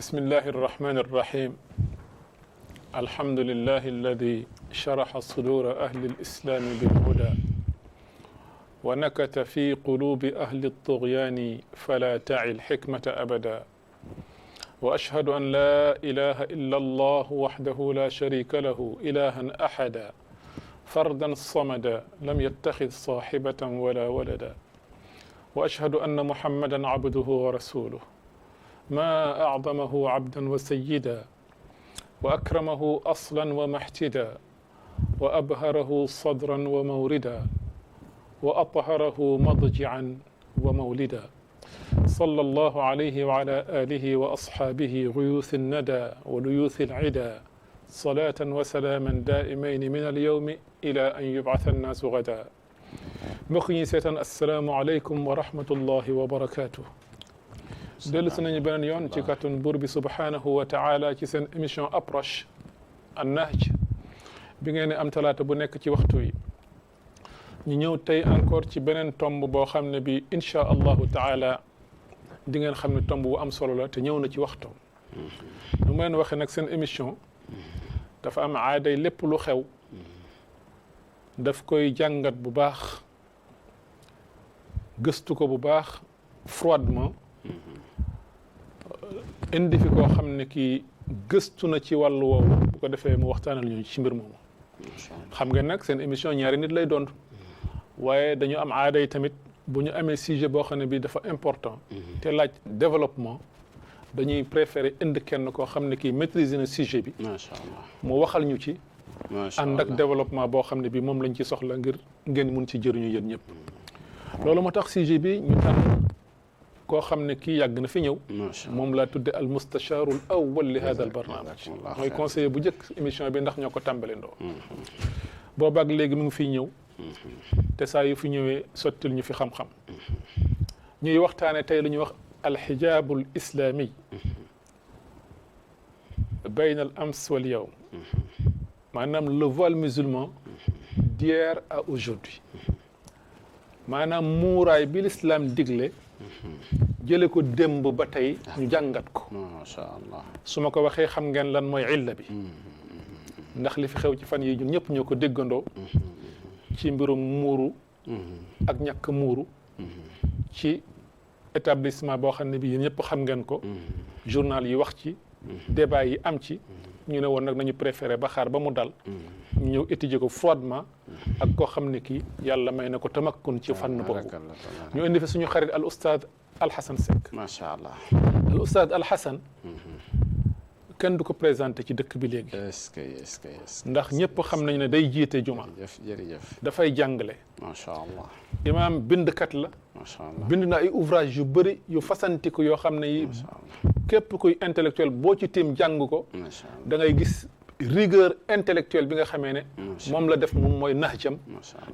بسم الله الرحمن الرحيم الحمد لله الذي شرح صدور أهل الإسلام بالهدى ونكت في قلوب أهل الطغيان فلا تعي الحكمة أبدا وأشهد أن لا إله إلا الله وحده لا شريك له إلها أحدا فردا صمدا لم يتخذ صاحبة ولا ولدا وأشهد أن محمدا عبده ورسوله ما أعظمه عبدا وسيدا وأكرمه أصلا ومحتدا وأبهره صدرا وموردا وأطهره مضجعا ومولدا صلى الله عليه وعلى آله وأصحابه غيوث الندى وليوث العدا صلاة وسلاما دائمين من اليوم إلى أن يبعث الناس غدا مخيسة السلام عليكم ورحمة الله وبركاته dellu si nañu beneen yoon ci kàttanu buur bi subhanahu wa taala ci seen émission approche an nahj bi ngeen am talaata bu nekk ci waxtu wi ñu ñëw tey encore ci beneen tomb boo xam ne bi incha allahu taala di ngeen xam ne tomb bu am solo la te ñëw na ci waxtu nu ma leen waxee nag seen émission dafa am aaday lépp lu xew daf koy jàngat bu baax gëstu ko bu baax froidement indi fi koo xam ne kii gëstu na ci wàllu woowu bu ko defee mu waxtaanal ñu ci mbir moomu xam ngeen nag seen émission ñaari nit lay doon waaye dañu am aada yi tamit bu ñu amee sujet boo xam ne bii dafa important te laaj développement dañuy préférer indi kenn koo xam ne kii maîtriser na sujet bi macha allah mu waxal ñu ci ànd ak développement boo xam ne bii moom lañ ci soxla ngir ngeen mun ci jëriñu yéen ñëpp loolu moo tax sujet bi ñu tànn koo xam ne kii yàgg na fi ñëw moom laa tudde al mustachaaru al awwal li hada al barnaamij mooy conseiller bu njëkk émission bi ndax ñoo ko tàmbale ndoo boobaak léegi mu ngi fiy ñëw te saa yu fi ñëwee sottil ñu fi xam-xam ñuy waxtaane tey lu ñuy wax alxijaabu al islami bayna al ams wal yawm maanaam le voile musulman d'hier à aujourd'hui maanaam muuraay bi l'islam digle jële ko démb ba tey ñu jàngat ko macha allah su ma ko waxee xam ngeen lan mooy illa bi ndax li fi xew ci fan yi ñun ñëpp ñoo ko déggandoo ci mbirum muuru ak ñàkk muuru ci établissement boo xam ne bi yéen ñëpp xam ngeen ko journal yi wax ci débat yi am ci ñu ne woon nag nañu préféré ba xaar ba mu dal ñu ñëw étudier ko froidement ak koo xam ne kii yàlla may na ko tamakkun ci fànn boobu ñu indi fi suñu xarit al ustaad al Hasan Seck macha allah al ustaad al Hasan kenn du ko présenté ci dëkk bi léegi est-ce que ndax ñëpp xam nañ ne day jiite juma jërëjëf dafay jàngale macha allah imaam bindkat la macha allah bind na ay ouvrage yu bëri yu fasantiku yoo xam ne yi képp kuy intellectuel boo ci tiim jàng ko da ngay gis rigueur intellectuelle bi nga xamee ne moom la def moom mooy nahjam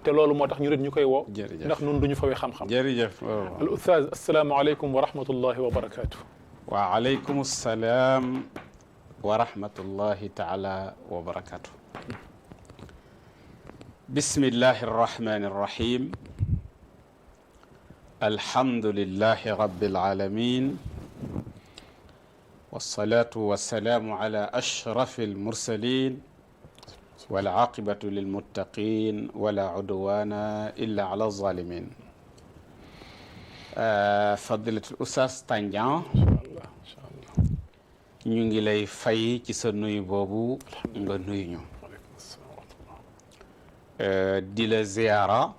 te loolu moo tax ñu ret ñu koy woo ndax nun duñu fawee xam-xam jërëjëf al ustaaz assalaamu aleykum wa rahmatullahi wa barakatuh wa aleykum salaam wa rahmatullahi taala wa barakatuh bismillahi arrahmani arrahim alhamdulillahi rabbil alamin والصلاة والسلام على أشرف المرسلين والعاقبة للمتقين ولا عدوان إلا على الظالمين فضيلة الأستاذ Tandian ñu ngi lay fay ci sa nuyu boobu nga nuyu ñu di la ziyaara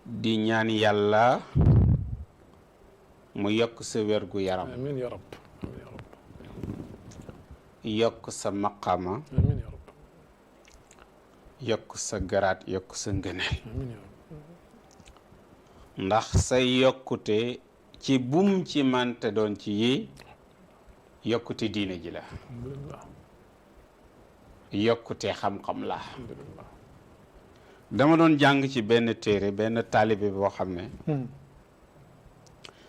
di ñaan yàlla mu yokk sa wérgu yaram amiin ya rab yokk sa maqama amiin ya rab yokk sa garaat yokk sa ngëneel amiin ya rab ndax say yokkute ci bum ci mante doon ci yi yokkute diine ji la alhamdulillah yokkute xam-xam la alhamdulillah dama doon jàng ci benn téere benn taalibe boo xam ne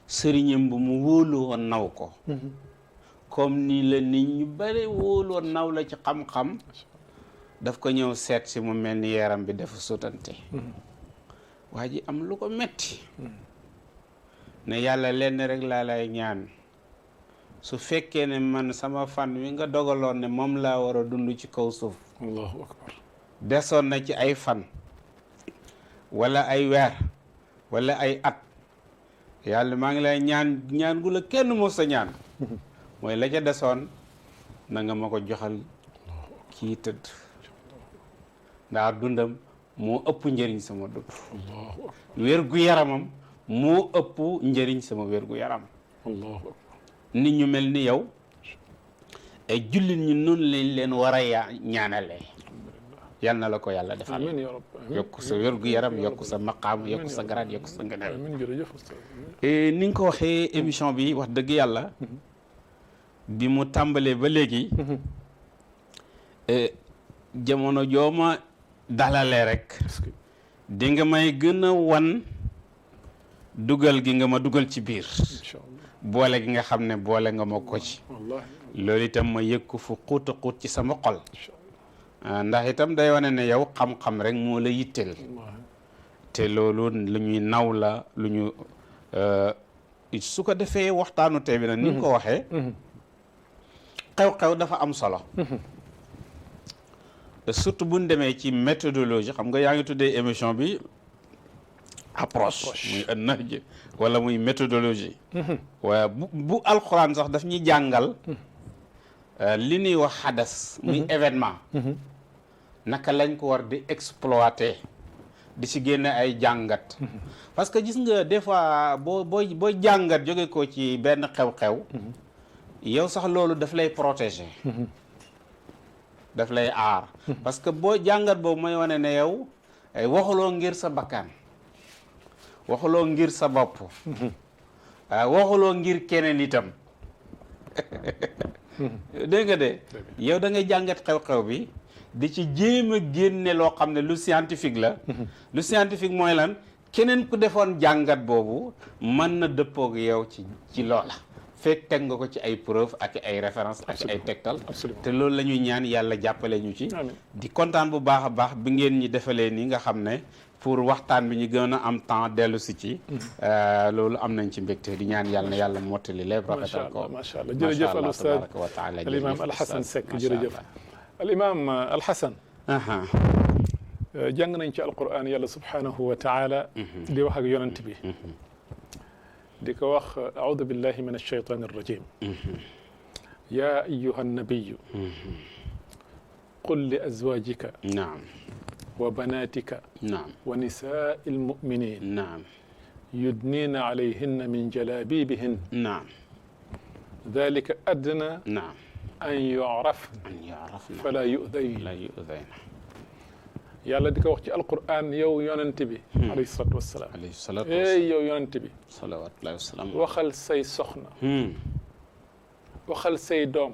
sëriñam bu mu wóolu woon naw ko comme ni la nit ñu bare wóolu woon naw la ci xam-xam daf ko ñëw seet si mu mel ni yaram bi dafa sutante waa ji am lu ko metti ne yàlla lenn rek laa lay ñaan su fekkee ne man sama fan wi nga dogaloon ne moom laa war a dund ci kaw suuf allahu akbar desoon na ci ay fan wala ay weer wala ay at yàlla maa ngi lay ñaan gu la kenn mos sa ñaan mooy la ca desoon na nga ma ko joxal kii tëdd ndax dundam moo ëpp njëriñ sama dund wér gu yaramam moo ëpp njëriñ sama wér gu yaram allahu akbar nit ñu mel ni yow ay jullit ñu noonu lañ leen war a ñaanalee yal na la ko yàlla defal amiin yaa rabbi yokk sa wér gu yaram yokk sa maqaam yokk sa garaat yokk sa ngëneel amiin jërëjëf ni nga ko waxee émission bi wax dëgg yàlla bi mu tàmbalee ba léegi jamono jooma dalalee rek di nga may gën a wan dugal gi nga ma dugal ci biir boole gi nga xam ne boole nga ma ko ci loolu itam ma yëg ko fu xuuta xuut ci sama xol ndax itam day wane ne yow xam-xam rek moo la yitteel te loolu lu ñuy naw la lu ñu su ko defee waxtaanu tey bi nag ni nga ko waxee xew-xew dafa am solo surtout bu ñu demee ci méthodologie xam nga yaa ngi tuddee émission bi approche muy an-nahj wala muy méthodologie waaye bu alxuraan sax daf ñuy jàngal li ñuy wax xadas muy événement naka lañ ko war di exploiter di ci génne ay jàngat parce que gis nga des fois booy jàngat jóge ko ci benn xew-xew yow sax loolu daf lay protéger daf lay aar parce que boo jàngat boobu mooy wane ne yow waxuloo ngir sa bakkan waxuloo ngir sa bopp waxuloo ngir keneen itam dégg nga de yow da ngay jàngat xew-xew bi di ci jéem a génne loo xam ne lu scientifique la lu scientifique mooy lan keneen ku defoon jàngat boobu mën na dëppoog yow ci loola fekk teg nga ko ci ay preuve ak ay référence ak ay tegtal te loolu la ñuy ñaan yàlla jàppale ñu ci di kontaan bu baax a baax bi ngeen ñi defalee nii nga xam ne pour waxtaan bi ñu gën a am temps dellu si ci loolu am nañ ci mbégte di ñaan yàlla na yàlla mottali lépp rafetal ko macha allah jërëjëf al ustaad al imam Alxasan Seck jërëjëf al imam Alxasan jàng nañ ci alquran yàlla subhanahu wa taala di wax ak yonent bi di ko wax audu billahi min alshaytan arrajim ya ayuha annabiyu qul li azwajika naam wa banatika naam wa nisaa almuminin naam yudnina alayhinna min jalabibihin naam dalika adna naam an yurafna fala yudayna yàlla di ko wax ci alquran yow yonent bi alayhi salatu wasalaam yow yonent bi salawatullahi wasalaam waxal say soxna waxal say doom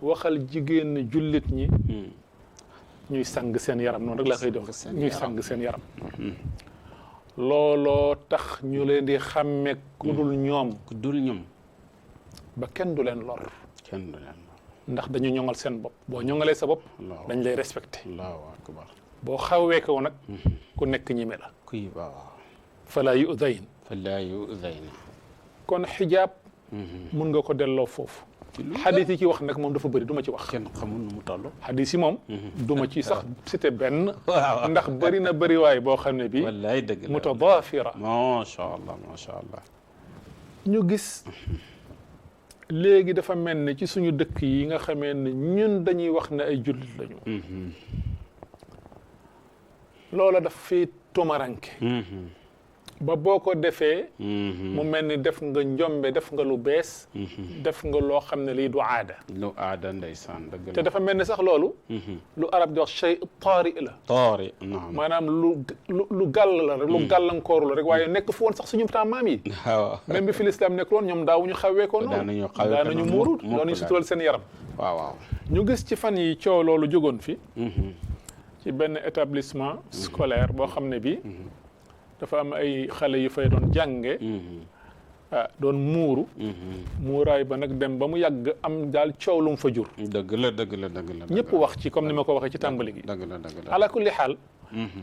waxal jigéen jullit ñi ñuy sang seen yaram noonu rek laa koy def ñuy sang seen yaram looloo tax ñu leen di xàmme ku dul ñoom ba kenn du leen lor ndax dañu ñoŋal seen bopp boo ñoŋalee sa bopp dañ lay respecté allahu akbar boo xawee ko nag ku nekk ñime la kuy waaw fala yudayn kon xijaab mun nga ko delloo foofu xadis yi ci wax nag moom dafa bëri du ma ci wax kenn xamul nu mu toll xadis yi moom du ma ci sax cité benn ndax bëri na bëri waay boo xam ne bi wallaay dëgg la mutadaafira macha allah ñu gis léegi dafa mel ne ci suñu dëkk yi nga xamee ne ñun dañuy wax ne ay jullit lañu loola daf fi tumaranke ba boo ko defee mu mel ni def nga njombe def nga lu bees def nga loo xam ne lii du aada ndeysaan dëgg la te dafa mel ni sax loolu lu arab di wax shay taari la maanaam lu gàll la rek lu gàllankooru la rek waaye nekk fu woon sax suñu temps maam yi même bi fi l'islam nekk loon ñoom daawuñu xawee ko noonu daanañu muuru doonuñu sutural seen yaram waaw ñu gis ci fan yi coow loolu jógoon fi ci benn établissement scolaire boo xam ne bi dafa am ay xale yu fay doon jànge doon muuru muuraay ba nag dem ba mu yàgg am daal coow lu mu fa jur dëgg la ñëpp wax ci comme ni ma ko waxee ci tàmbali gi dëgg la ala kulli xaal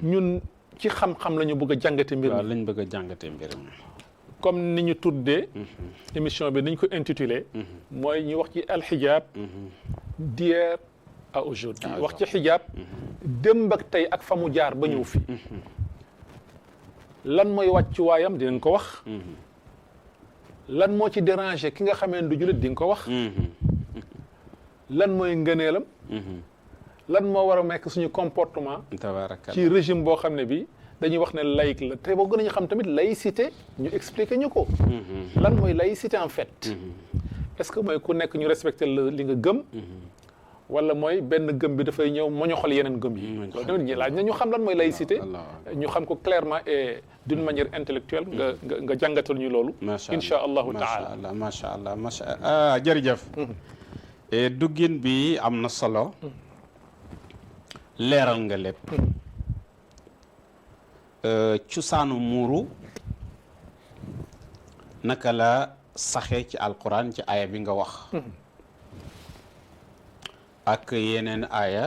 ñun ci xam-xam la ñu bëgg a jàngate mbir mi lañ bëgg a jàngate mbir mi comme ni ñu tuddee émission bi niñ ko intitulé mooy ñu wax ci alxijaab d'hier à aujourd'hui wax ci xijaab démb ak tey ak fa mu jaar ba ñëw fi lan mooy wàccuwaayam dinañ ko wax lan moo ci déranger ki nga xamee du jullit di nga ko wax lan mooy ngëneelam lan moo war a nekk suñu comportement ci régime boo xam ne bi dañuy wax ne laïque la te boo gën a ñu xam tamit laïcité ñu expliquer ñu ko lan mooy laïcité en fait est-ce que mooy ku nekk ñu respecter li nga gëm wala mooy benn gëm bi dafay ñëw moo ñu xool yeneen gëm yi loolu tamit ñi laaj na ñu xam lan mooy laïcité ñu xam ko clairement et d'une manière intellectuelle nga jàngatal ñu loolu insha allahu taala macha allah jërëjëf duggin bi am na solo leeral nga lépp cosaanu muuru naka la saxee ci alquran ci aaya bi nga wax ak yeneen aaya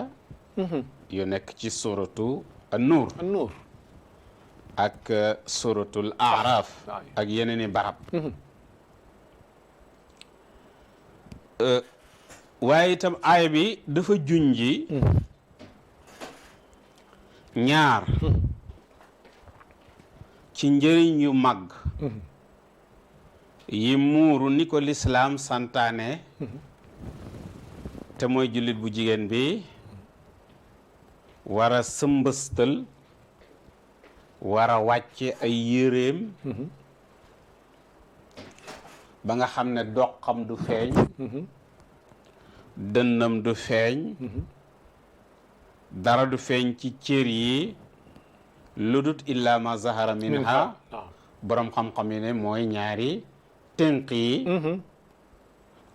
yu nekk ci suratu an-nuur ak suratul aaraaf ak yeneen i barab waaye itam aaya bi dafa junji ñaar ci njëriñ yu mag yi muuru ni ko lislaam santaane te mooy jullit bu jigéen bi war a sëmbëstal war a wàcce ay yéreem ba nga xam ne doqam du feeñ dënnam du feeñ dara du feeñ ci cër yi lu dut illa ma zahara minha borom xam-xam yi ne mooy ñaari tënk yi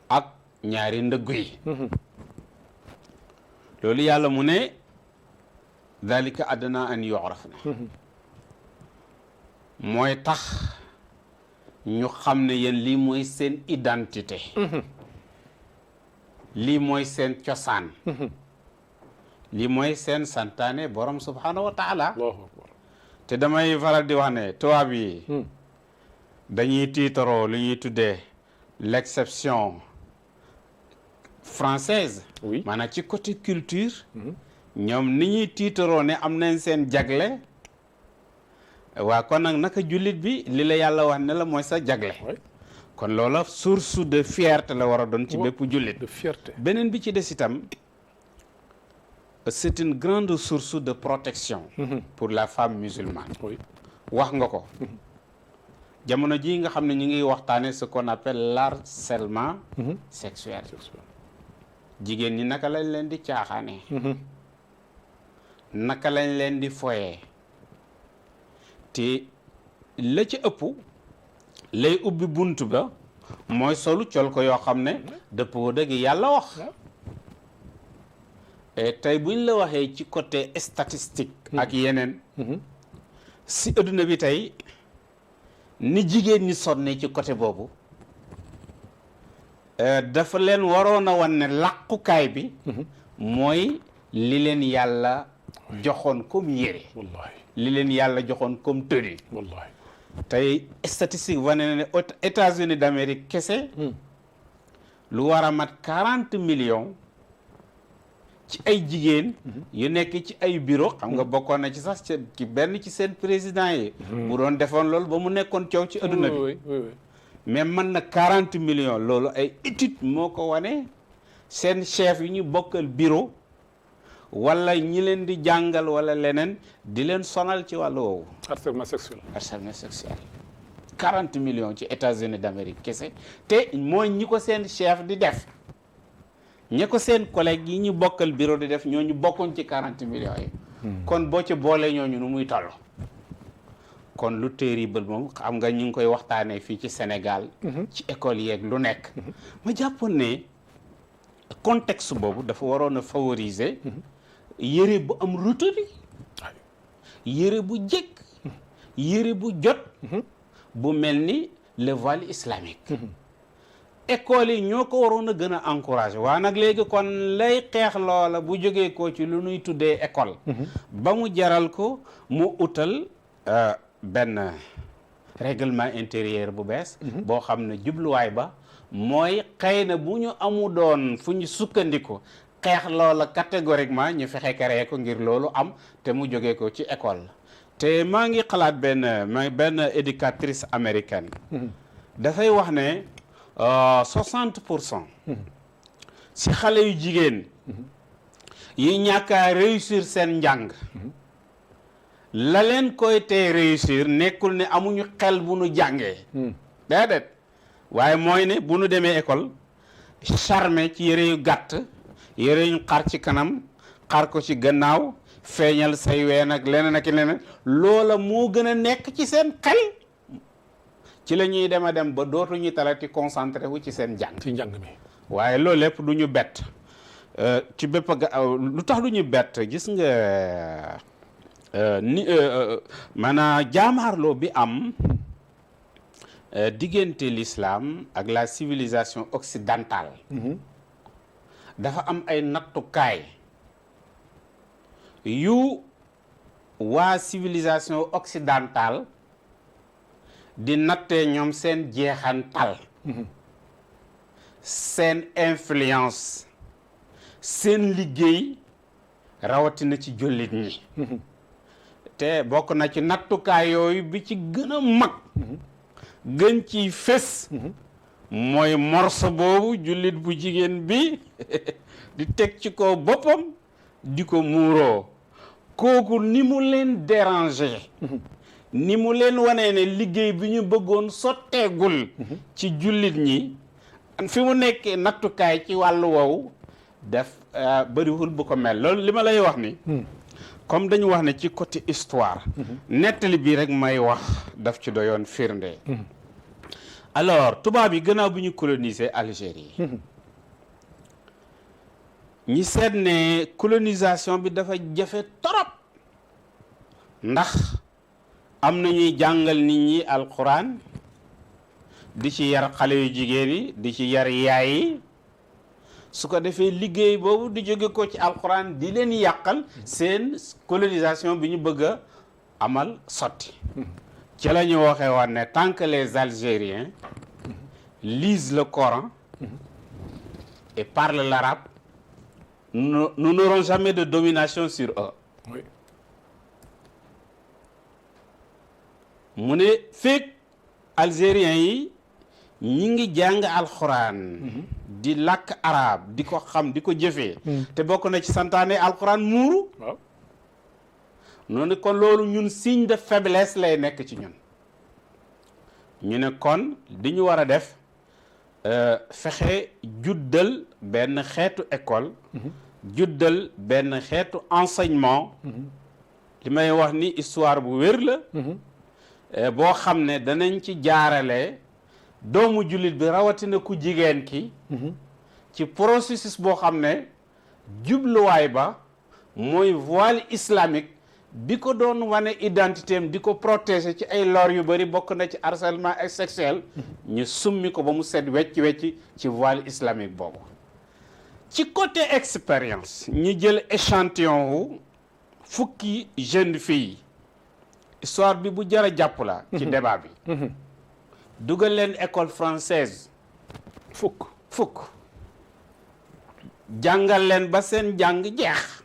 ak ñaari ndëggu yi loolu yàlla mu ne dalika adna an yu'raf na mooy tax ñu xam ne yéen lii mooy seen identité lii mooy seen cosaan lii mooy seen santaane borom subhanahu wa taala te damay faral di wax ne tubaab yi dañuy tiitaroo lu ñuy tuddee l'exception française maanaam ci côté culture ñoom ni ñuy tiitaroo ne am nañ seen jagle waa kon nag naka jullit bi li la yàlla wax ne la mooy sa jagle kon loola source de fierté la war a doon ci bépp jullit de fierté beneen bi ci des itam c'est une grande source de protection pour la femme musulmane wax nga ko jamono ji nga xam ne ñu ngi waxtaane ce qu'on appelle l'harcèlement sexuel jigéen ñi naka lañ leen di caaxaane naka lañ leen di foyee te la ci ëpp lay ubbi bunt ba mooy solu col ko yoo xam ne dëppoo dëgg yàlla wax tey buñ la waxee ci côté statistique ak yeneen si adduna bi tey ni jigéen ñi sonne ci côté boobu dafa leen waroon a wan ne làqukaay bi mooy li leen yàlla joxoon comme yére li leen yàlla joxoon comme tenue tey statistique wane na ne États-Unis d'Amérique kese lu war a mat 40 millions ci ay jigéen yu nekk ci ay bureau xam nga bokkoon na ci sax ci benn ci seen président yi bu doon defoon loolu ba mu nekkoon coow ci adduna bi mais man na 40 millions loolu ay étude moo ko wane seen chef yi ñu bokkal bureau wala ñi leen di jàngal wala leneen di leen sonal ci wàllu woowu harcèlement sexuel 40 millions ci États-Unis d'Amérique kese te mooy ñi ko seen chef di def ñi ko seen collègue yi ñu bokkal bureau di def ñooñu bokkoon ci 40 millions yi kon boo ci boolee ñooñu nu muy toll kon lu terrible moom xam nga ñu ngi koy waxtaanee fii ci Sénégal ci école yeeg lu nekk ma jàppoon ne contexte boobu dafa waroon a favoriser yére bu am ruturi yére bu jekk yére bu jot bu mel ni le voile islamique école yi ñoo ko waroon a gën a encourager waa nag léegi kon lay xeex loola bu jógee ko ci lu nuy tuddee école ba mu jaral ko mu utal benn règlement intérieur bu bees boo xam ne jubluwaay ba mooy xëy na bu ñu amu doon fu ñu sukkandiku xeex loola catégoriquement ñu fexe créer ko ngir loolu am te mu jógee ko ci école te maa ngi xalaat benn éducatrice américaine dafay wax ne 60% si xale yu jigéen yi ñàkk a réussir seen njàng la leen koy tee réussir nekkul ne amuñu xel bu nu jàngee déedéet waaye mooy ne bu nu demee école charmé ci yëre yu gàtt yëre yu xar ci kanam xar ko ci gannaaw feeñal say ween ak leneen ak leneen loola moo gën a nekk ci seen xel ci la ñuy dem a dem ba dootuñu talati concentré wu ci seen njàng ci njàng mi waaye loolu lépp du ñu bett ci bépp lu tax du ñu bett gis nga maanaam jaamaarloo bi am diggante l'islam ak la civilisation occidentale dafa am ay nattukaay yu waa civilisation occidentale di nattee ñoom seen jeexantal seen influence seen liggéey rawatina ci jullit ñi te bokk na ci nattukaay yooyu bi ci gën a mag gën ci fés mooy morso boobu jullit bu jigéen bi di teg ci ko boppam di ko muuroo kooku ni mu leen déranger ni mu leen wanee ne liggéey bi ñu bëggoon sotteegul ci jullit ñi fi mu nekkee nattukaay ci wàllu woowu def bëriwul bu ko mel loolu li ma lay wax ni comme dañu wax ne ci côté histoire nettali bi rek may wax daf ci doyoon firnde alors tubaab yi gannaaw bi ñu coloniser Algérie ñi seet ne colonisation bi dafa jafe torop ndax am na ñuy jàngal nit ñi alquran di ci yar xale yu jigéen yi di ci yar yaay yi su ko defee liggéey boobu di jóge ko ci alquran di leen yàqal seen colonisation bi ñu bëgg a amal sotti ci la ñu waxee woon ne tant que les Algériens lisent le Coran et parlent l'arabe nous n'aurons jamais de domination sur eux. Oui. mu ne fekk Algériens yi ñi ngi jàng alxuraan di làkk arabe di ko xam di ko jëfee te bokk na ci santaane alxuraan muuru waaw noonu kon loolu ñun signe de faiblesse lay nekk ci ñun ñu ne kon di ñu war a def fexe juddal benn xeetu école juddal benn xeetu enseignement li may wax ni histoire bu wér la boo xam ne danañ ci jaarale doomu jullit bi rawatina ku jigéen ki ci processus boo xam ne jubluwaay ba mooy voile islamique bi ko doon wane identité am di ko protéger ci ay lor yu bari bokk na ci harcèlement sexuel ñu summi ko ba mu set wecc ci voile islamique boobu ci côté expérience ñu jël échantillon wu fukki jeune fille histoire bi bu jar a jàpp la ci débat bi dugal leen école française fukk jàngal leen ba seen jàng jeex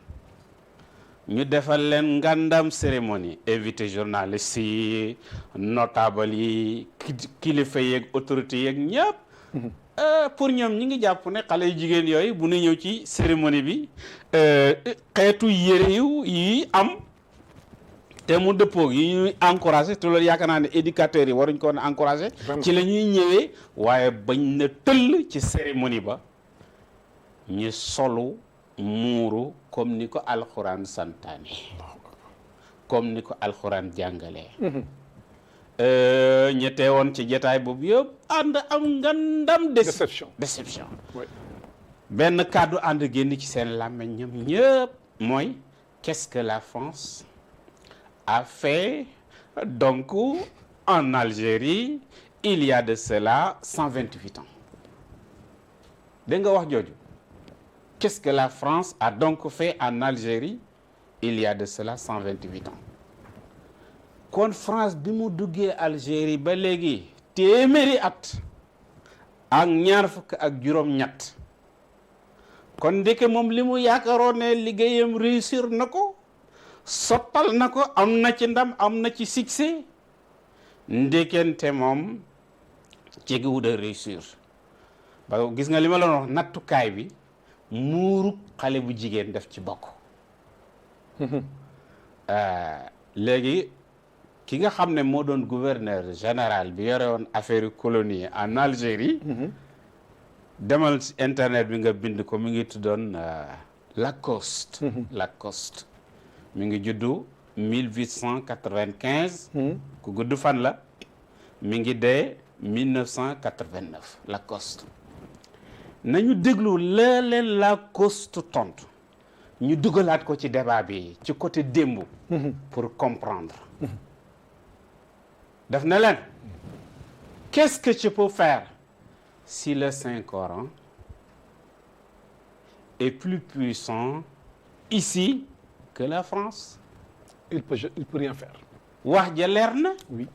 ñu defal leen ngandam cérémonie invité journalistes yi notable yi kilifa yeeg autorité yeeg ñëpp pour ñoom ñi ngi jàpp ne xale yu jigéen yooyu bu ñu ñëw ci cérémonie bi xeetu yére yi am te mu dëppoog yi ñuy encouragé te loolu yaakaar naa ne éducateurs yi waruñ ko woon encouragé ci la ñuy ñëwee waaye bañ na tëll ci cérémonie ba ñu solu muuru comme ni ko alxuraan santaane comme ni ko alxuraan jàngalee ñettee woon ci jataay boobu yëpp ànd am ngandam déception benn kàddu ànd génn ci seen làmmiñ ñoom ñëpp mooy qu'est-ce que la France a fait donc en Algérie il y a de cela 128 ans dégg nga wax jooju qu'est-ce que la France a donc fait en Algérie il y a de cela 128 ans kon France bi mu duggee Algérie ba léegi téeméeri at ak ñaar fukk ak juróom-ñett kon ndeke moom li mu yaakaaroon ne liggéeyam réussir na ko sottal na ko am na ci ndam am na ci succès ndekente moom cegiwu de réussir ba gis nga li ma la wax nattukaay bi muuru xale bu jigéen def ci bokk léegi ki nga xam ne moo doon gouverneur général bi yore woon affaire colonie en Algérie demal ci internet bi nga bind ko mi ngi tuddoon Lacoste Lacoste mi ngi juddu 1895 ku gudd fan la mi ngi dee 1989 Lacoste nañu déglu la leen Lacoste tontu ñu dugalaat ko ci débat bi ci côté démb pour comprendre daf na leen qu'est-ce que tu peux faire si le Saint-Coran est plus puissant ici que la France? Il peut rien faire. wax ja leer na. Oui.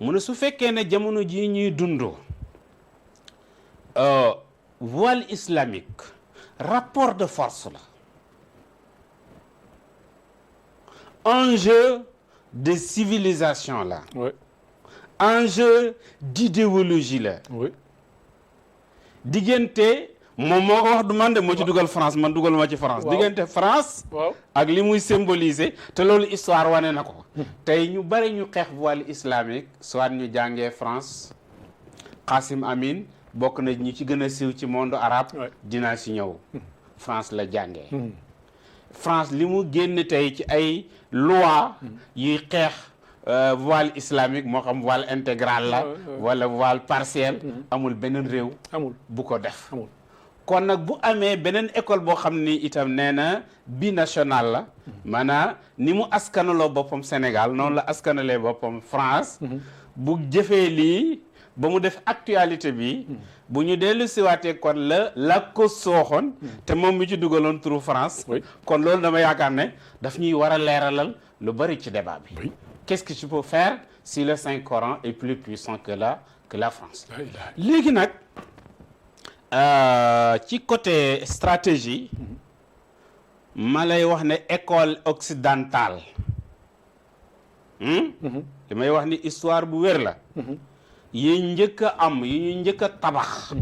mu ne su fekkee ne jamono jii ñuy dundoo voile islamique rapport de force la enjeu de civilisation la. Oui. enjeu d'idéologie la. Oui. diggante moom moo ko wax du man de moo ci dugal France man dugal ma ci France. waaw diggante France. waaw ak li muy symboliser te loolu histoire wane na ko. tey ñu bari ñu xeex voile islamique soit ñu jàngee France Qasim Amin bokk na ñi ci gën a siiw ci monde arabe. dinaa si ñëw. France la jàngee. France li mu génn tey ci ay loi yuy xeex voile islamique moo xam voile intégral la wala voile partiel amul beneen réew amul bu ko def amul. kon nag bu amee beneen école boo xam ni itam nee na binational la maanaam ni mu askanaloo boppam Sénégal noonu la askanalee boppam France bu jëfee lii ba mu def actualité bi bu ñu dellu siwaatee kon la ko sooxoon te moom mi ci dugaloon turu France kon loolu dama yaakaar ne daf ñuy war a leeralal lu bari ci débat bi. Qu'est-ce que tu peux faire si le Saint-Coran est plus puissant que la France? léegi nag ci côté stratégie ma lay wax ne école occidentale li may wax ni histoire bu wér la yi njëkk a am yi ñu njëkk a tabax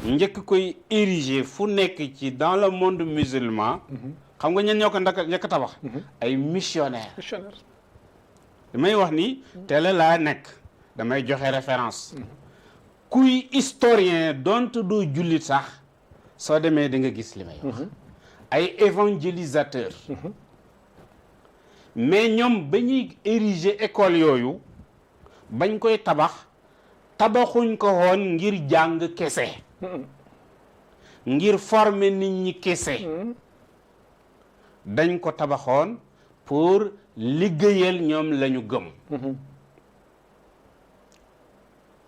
njëkk koy ériger fu nekk ci dans le monde musulman xam nga ñen ñoo ko njëkk a tabax ay missionnaires damay wax ni tele laa nekk damay joxe référence kuy historien donte doo jullit sax soo demee da nga gis li may wax ay évangélisateur mais ñoom ba ñuy ériger école yooyu bañ koy tabaxuñ ko woon ngir jàng kese ngir former nit ñi kese dañ ko tabaxoon pour liggéeyal ñoom la ñu gëm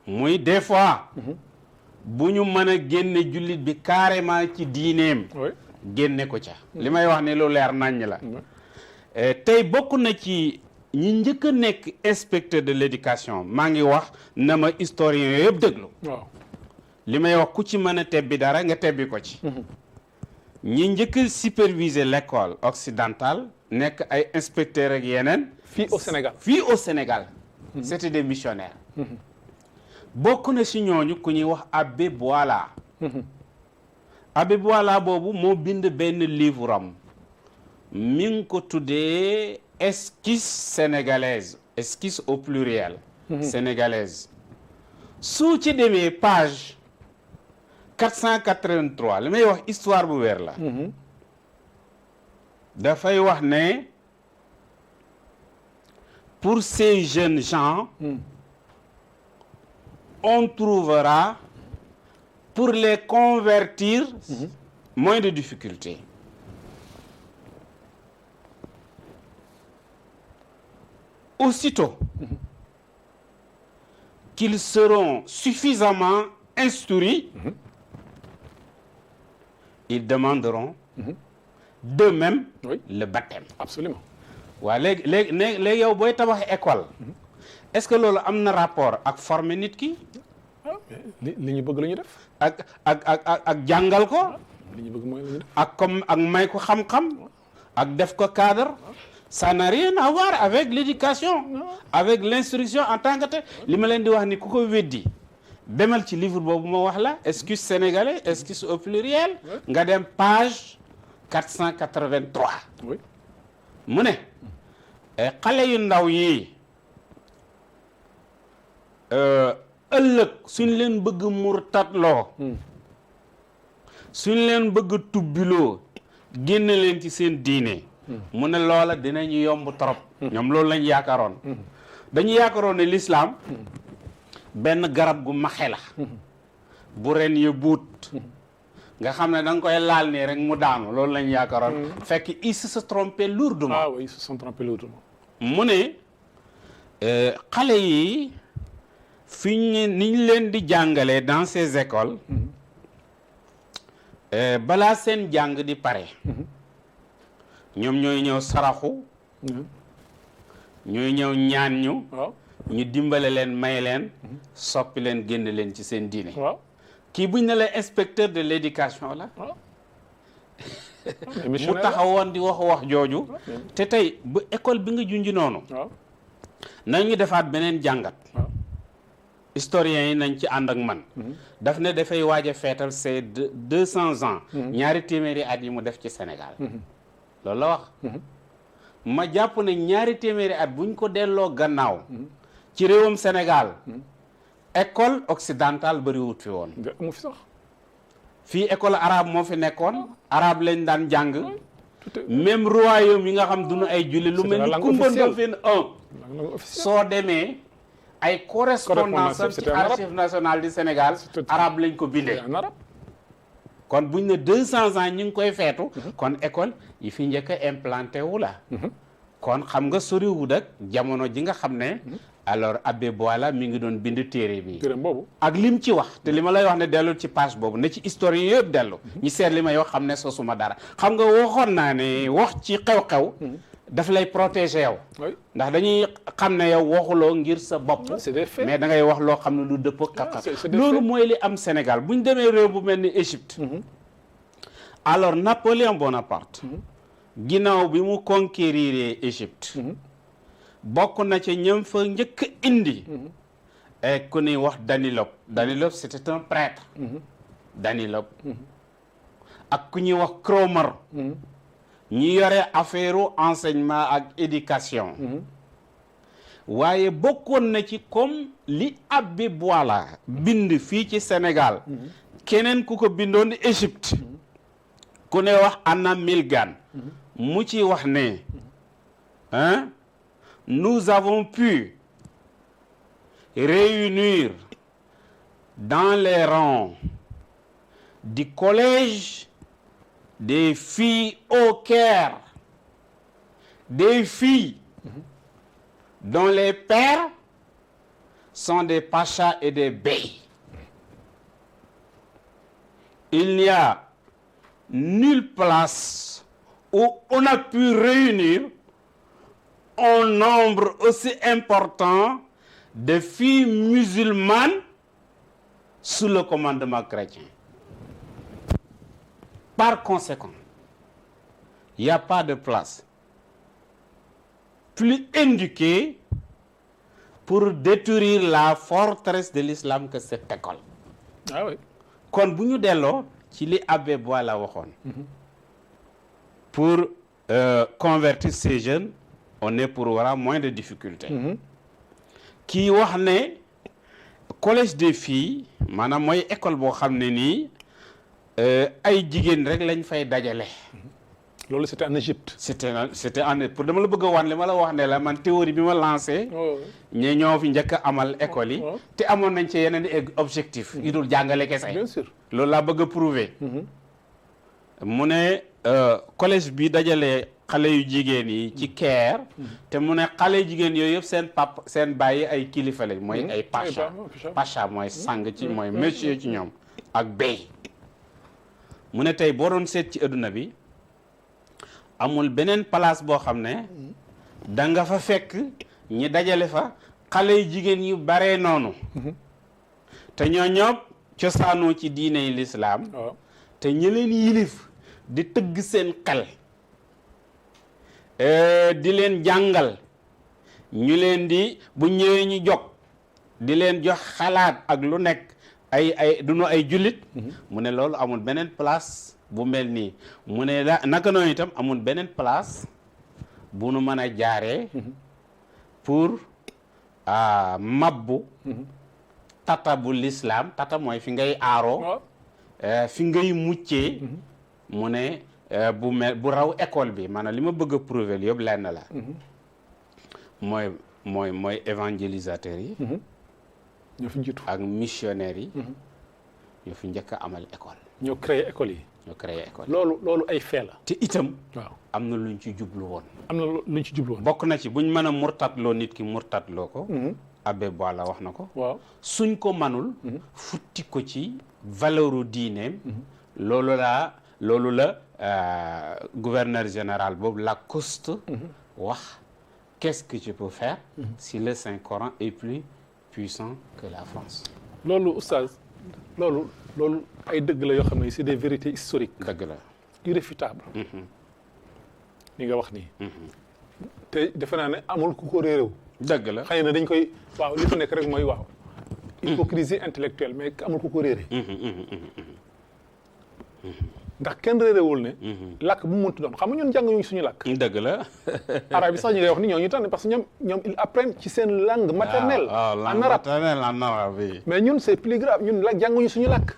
muy des fois bu ñu mën a génne jullit bi carrément ci diineem génne ko ca li may wax ne lu leer naññ la tey bokk na ci ñi njëkk a nekk inspecteur de l'éducation maa ngi wax na ma historien yëpp déglu li may wax ku ci mën a tebbi dara nga tebbi ko ci ñi njëkk a superviser l'école occidentale nekk ay inspecteurs ak yeneen fii au Sénégal c'était des missionnaires bokk na ci ñooñu ku ñuy wax Abbé Boila Abbé Boila boobu moo bind benn livre am mi ngi ko tuddee esquisse sénégalaise esquisse au pluriel sénégalaise su ci demee page 483 li may wax histoire bu wér la dafay wax ne pour ces jeunes gens on trouvera pour les convertir moins de difficultés aussitôt qu'ils seront suffisamment instruits ils demanderont d'eux-mêmes le baptême. Absolument. waaw léegi yow booy tabax école est-ce que loolu am na rapport ak former nit ki li ñu bëgg la ñu def ak jàngal ko li ñu bëgg mooy la ñu def ak may ko xam-xam ak def ko cadre ça n'a rien à voir avec l'éducation avec l'instruction en tant que tel li ma leen di wax ni ku ko weddi demal ci livre boobu ma wax la excuse sénégalais excuse au pluriel nga dem page 483 oui mu ne xale yu ndaw yi ëllëg suñ leen bëgg murtatloo suñ leen bëgg tubbiloo génne leen ci seen diine mu ne loola dinañu yomb trop ñoom loolu lañ yaakaaroon dañu yaakaaroon ne l'islam benn garab gu maxe la bu ren ya buut nga xam ne da nga koy laal nii rek mu daanu loolu lañ yaakaaroon fekk ils se trompaient lourdement ah oui ils se sont trompés lourdement mu ne xale yi niñ leen di jàngalee dans ces écoles balaa seen jàng di pare ñoom ñooy ñëw saraxu ñooy ñëw ñaan ñu ñu dimbale leen may leen soppi leen génn leen ci seen diine kii buñ ne la inspecteur de l'éducation la mu taxawoon di wax jooju te tey bu école bi nga junj noonu nañu defaat beneen jàngat historiens yi nañ ci ànd ak man daf ne dafay waaj a feetal c'est 200 ans ñaari téeméeri at yi mu def ci Sénégal loolu la wax ma jàpp ne ñaari téeméeri at buñ ko delloo gannaaw ci réewum Sénégal école occidentale bëriwut fi woon mu fi sax fii école arabe moo fi nekkoon arabe lañ daan jàng même royaume yi nga xam duñu ay julli lu mel ni Kumba Ndoffène 1 soo demee ay correspondance am ci archive nationale du Sénégal arabe lañ ko bindee kon buñ ne 200 ans ñu ngi koy feetu kon école yi fi njëkk a implanté wu la kon xam nga soriwul ak jamono ji nga xam ne alors Abbé Boilat mi ngi doon bind téere bi boobu ak lim ci wax te li ma lay wax ne dellu ci page boobu ne ci historien yëpp dellu ñi seet li may wax xam ne sosuma dara xam nga waxoon naa ne wax ci xew-xew daf lay protéger yow ndax dañuy xam ne yow waxuloo ngir sa bopp mais da ngay wax loo xam ne lu dëppoo kàqat loolu mooy li am Sénégal bu ñu demee réew bu mel ni Égypte alors Napoléon Bonaparte ginnaaw bi mu conquérir Égypte bokk na ca ñëm fa njëkk indi et ku ñuy wax Danilope c'était un prêtre Danilope ak ku ñuy wax Cromer ñi yore affaire enseignement ak éducation waaye bokkoon na ci comme li Abbé Boilat bind fii ci Sénégal keneen ku ko bindoon Égypte ku ne wax Anna Milgan mu ci wax ne nous avons pu réunir dans les rangs du collège des filles au Caire, des filles dont les pères sont des pachas et des beys. Il n'y a nulle place où on a pu réunir un nombre aussi important de filles musulmanes sous le commandement chrétien. Par conséquent, il n'y a pas de place plus indiquée pour détruire la forteresse de l'islam que cette école. Ah oui. Kon bu ñu delloo ci li Abbé Boilat waxoon pour convertir ces jeunes on est pour voilà moins de difficultés. Kii wax ne collège des filles maanaam mooy école boo xam ne nii ay jigéen rek lañ fay dajale. loolu c'était en Égypte. c'était en pour dama la bëgg a wan li ma la wax ne la man théorie bi ma lancé. ñe ñoo fi njëkk a amal école yi. te amoon nañ ci yeneen objectif yu dul jàngale kese. bien sûr loolu laa bëgg a prouver. mu ne collège bi dajale xale yu jigéen yi ci Caire. te mu ne xale yu jigéen yooyu yëpp seen bàyyi ay kilifa lañ mooy ay pacha. pacha mooy sang ci mooy monsieur ci ñoom ak bey. mu ne tey boo doon seet ci adduna bi amul beneen place boo xam ne da nga fa fekk ñi dajale fa xale yu jigéen yu baree noonu te ñoo ñëpp cosaanoo ci diiney lislaam te ñi leen yilif di tëgg seen xel di leen jàngal ñu leen di bu ñëwee ñu jog di leen jox xalaat ak lu nekk ay duñu ay jullit mu ne loolu amul beneen place bu mel nii mu ne la naka noonu itam amul beneen place bu nu mën a jaaree pour mabbu tata bu l'islam tata mooy fi ngay aaroo fi ngay muccee mu ne bu raw école bi maanaam li ma bëgg a prouver yëpp lenn la mooy évangélisateurs yi ñoo fi jiitu ak missionnaires yi ñoo fi njëkk a amal école ñoo créé école yi loolu ay fee la te itam waaw am na luñ ci jublu woon bokk na ci buñ mën a murtatloo nit ki murtatloo ko Abbé Boila wax na ko waaw suñ ko manul futti ko ci valeuru diineem loolu la gouverneur général boobu Lacoste wax qu'est-ce que tu peux faire si le Saint-Coran est plus puissant que la France loolu oustaz loolu ay dëgg la yoo xam ne c'est des vérités historiques dëgg la irréfutables li nga wax nii te defe naa ne amul ku ko réeréw dëgg la xëy na dañ koy waaw li fa nekk rek mooy waaw hypocrisie intellectuelle mais amul ku ko réere ndax kenn réerewul ne làkk bu mu mënti doon xam nga ñun jàng ñu suñu làkk dëgg la arabe yi sax ñu ngay wax ni ñoo ñu tànn parce que ñoom ils apprennent ci seen langue maternelle en arabe mais ñun c'est plus grave ñun jànguñu suñu làkk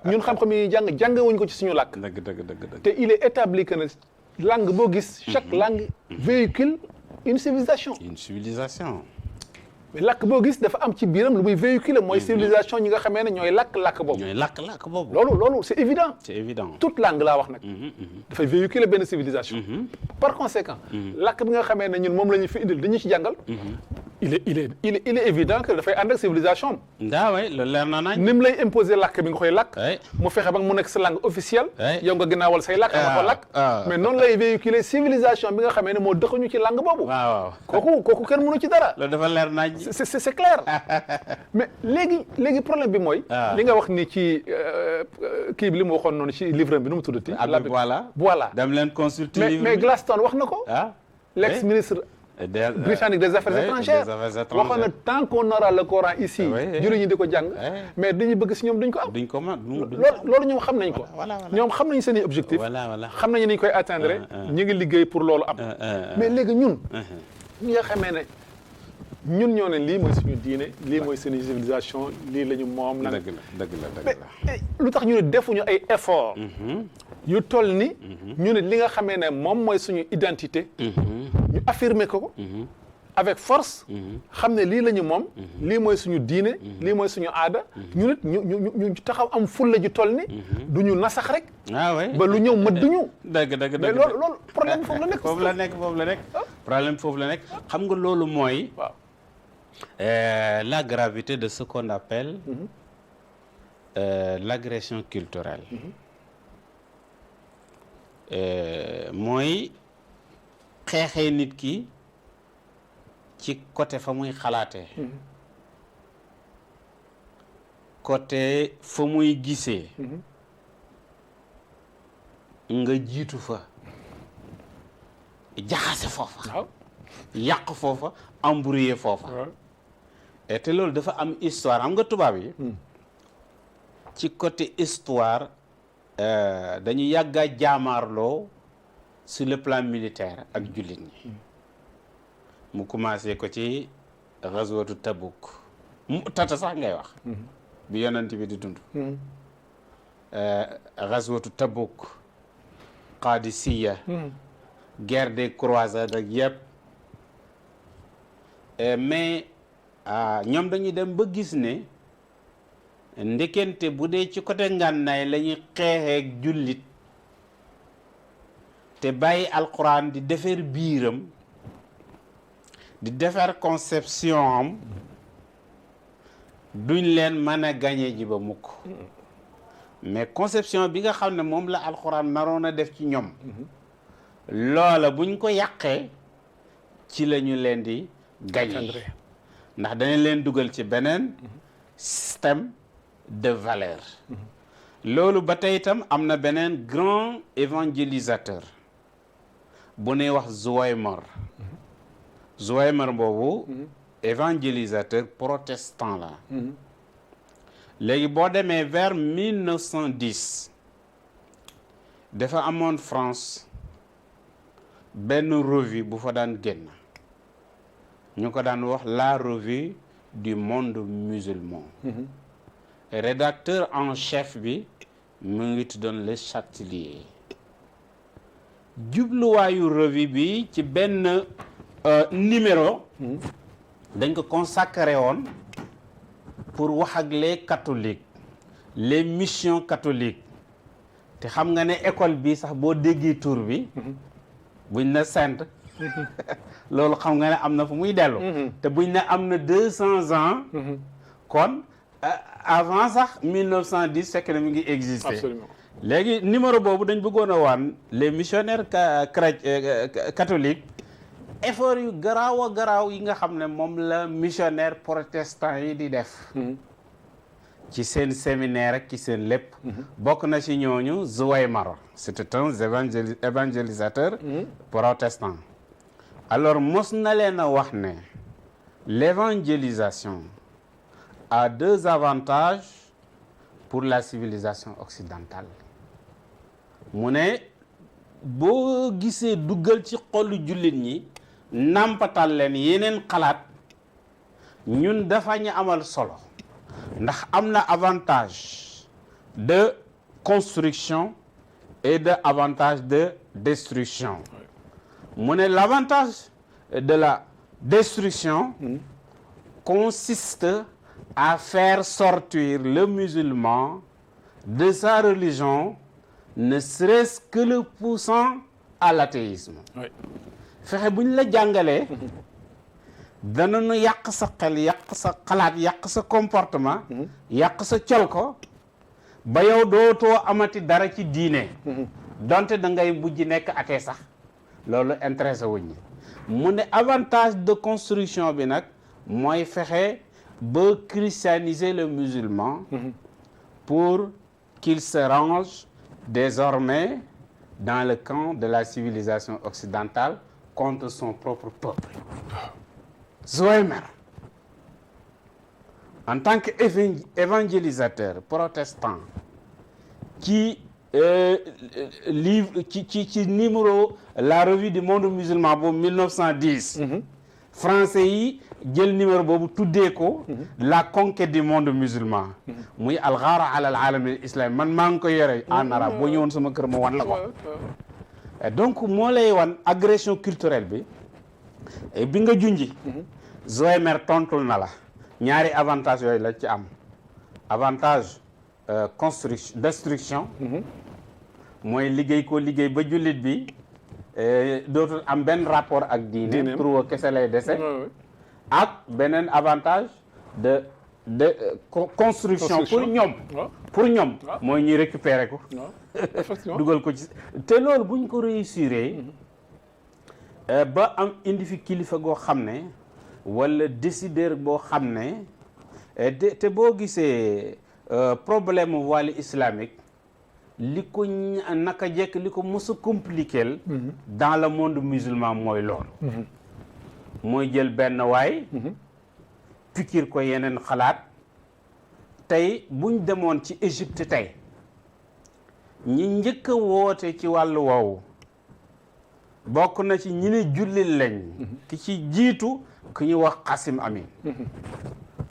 ñun xam-xam yi jàngewuñu ko ci suñu làkk dëgg te il est établi que ne langue boo gis chaque langue véhicule une civilisation mais làkk boo gis dafa am ci biiram lu muy véhiculer mooy civilisation ñi nga xamee ne ñooy làkk boobu loolu c'est évident toute langue laa wax nag dafay véhiculer benn civilisation par conséquent làkk bi nga xamee ne ñun moom la ñu fi indil dañu ci jàngal il est évident que dafay ànd ak civilisation loolu leer na nañ ni mu lay imposer làkk bi nga koy làkk mu fexe ba mu nekk sa langue officielle yow nga ginnaawal say làkk nga ko làkk mais noonu lay véhiculer civilisation bi nga xamee ne moo dëkkuñu ci langue boobu kooku kenn mënu ci dara loolu dafa leer nañ c'est clair mais léegi problème bi mooy li nga wax ni ci kii bi li mu waxoon noonu ci livre bi nu mu tuddati Abbé Boila dem leen consulter livre mais Gladstone wax na ko l'ex-ministre britannique des affaires étrangères waxoon na tant qu'on aura le Coran ici jullit ñi di ko jàng mais dañuy bëgg si ñoom duñ ko am loolu ñoom xam nañ ko ñoom xam nañ seen i objectif xam nañu nañ koy atteindre ñu ngi liggéey pour loolu am mais léegi ñun ñi nga xamee ne ñun ñoo ne lii mooy suñu diine lii mooy suñu civilisation lii la ñu moom la dëgg la mais lu tax ñu ne defuñu ay effort yu toll ni ñu ne li nga xamee ne moom mooy suñu identité ñu affirmer ko avec force xam ne lii la ñu moom lii mooy suñu diine lii mooy suñu aada ñu nit ñu taxaw am fulla ju toll ni du ñu nasax rek ba lu ñëw mëdduñu dëgg mais loolu problème bi foofu la nekk problème foofu la nekk xam nga loolu mooy la gravité de ce qu'on appelle l'agression culturelle mooy xeexee nit ki ci côté fa muy xalaatee côté fa muy gisee nga jiitu fa jaxase foofa yàq foofa embrouiller foofa te loolu dafa am histoire xam nga tubaab yi ci côté histoire dañu yàgg a jaamaarloo sur le plan militaire ak jullit ñi mu commencé ko ci ghazwatu Tabuk mu tata sax ngay wax bi yonent bi di dund ghazwatu Tabuk Qadisiyya guerre des croisades ak yëpp mais ñoom dañuy dem ba gis ne ndekente bu dee ci côté ngànnaay la ñuy xeexeek jullit te bàyyi alquran di defar biiram di defar conception am duñ leen mën a gañe ji ba mukk mais conception bi nga xam ne moom la alquran naroon a def ci ñoom loola buñ ko yàqee ci la ñu leen di gagné ndax dañu leen dugal ci beneen système de valeur loolu ba tey itam am na beneen grand évangélisateur bu ñuy wax Zuwaymar boobu évangélisateur protestant la léegi boo demee vers 1910 dafa amoon France benn revue bu fa daan génn ñu ko daan wax la revue du monde musulman rédacteur en chef bi mu ngi tuddoon Le Chatelier jubluwaayu revue bi ci benn numéro dañ ko consacré woon pour wax ak les catholiques les missions catholiques te xam nga ne école bi sax boo déggee tur bi buñ na sainte loolu xam nga ne am na fu muy dellu te buñ ne am na 200 ans kon avant sax 1910 fekk na mi ngi exister absolument léegi numéro boobu dañ bëggoon a waan les missionnaires catholiques effort yu garaaw yi nga xam ne moom la missionnaire protestant yi di def ci seen séminaire ak ci seen lépp bokk na ci ñooñu Zuwaymar c'était un évangélisateur protestant alors mos na leen a wax ne l'évangélisation a deux avantages pour la civilisation occidentale mu ne boo gisee duggal ci xolu jullit ñi nampatal leen yeneen xalaat ñun dafa ñu amal solo ndax am na avantage de construction et de avantage de destruction mu ne l'avantage de la destruction consiste à faire sortir le musulman de sa religion ne serait-ce que le poussant à l'athéisme fexe bu ñu la jàngalee danañu yàq sa xel yàq sa xalaat yàq sa comportement yàq sa col ko ba yow dootoo amati dara ci diine donte da ngay mujj nekk athée sax loolu intéressé wuñ mu ne avantage de construction bi nag mooy fexe ba christianiser le musulman pour qu'il se range désormais dans le camp de la civilisation occidentale contre son propre peuple. Zuwaymar en tant qu'évangélisateur protestant ci livre ci numéro la revue du monde musulman boobu 1910 français yi jël numéro boobu tuddee ko la conquête du monde musulman muy alxaara ala al alami al islami man maa ngi ko yore en arabe boo ñëwoon sama kër ma wan la ko donc moo lay wan agression culturelle bi nga junji Zuwaymar tontul na la ñaari avantage yooyu la ci am avantage construction destruction mooy liggéey ba jullit bi dootul am benn rapport ak diine pour kese lay dese ak beneen avantage de construction pour ñoom mooy ñuy récupérer ko dugal ko ci te loolu buñ ko réussir ba am indi fi kilifa goo xam ne wala décideur boo xam ne te boo gisee problème voile islamique li ko naka jekk li ko mos a compliqué dans le monde musulman mooy loolu mooy jël benn waay pikir ko yeneen xalaat tey buñ demoon ci Égypte tey ñi njëkk a woote ci wàllu woowu bokk na ci ñi ne jullit lañ ki ci jiitu ku ñu wax Qasim Amin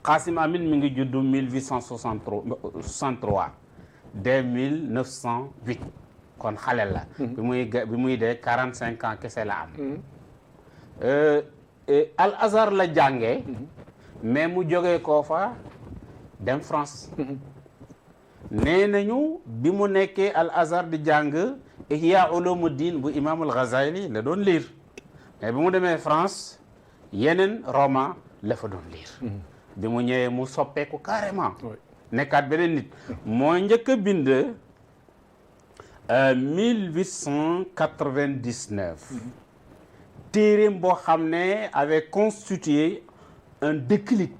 Qasim Amin mi ngi juddu 1863 dès 1908 kon xale la bi muy dee 45 ans kese la am Al Azhar la jàngee mais mu jógee koo fa dem France nee nañu bi mu nekkee Al Azhar di jàng Ihya Ulumuddin bu Imam al Ghazali la doon lire mais bi mu demee France yeneen roman la fa doon lire bi mu ñëwee mu soppeeku carrément nekkaat beneen nit moo njëkk a bind 1899 téereem boo xam ne avait constitué un déclic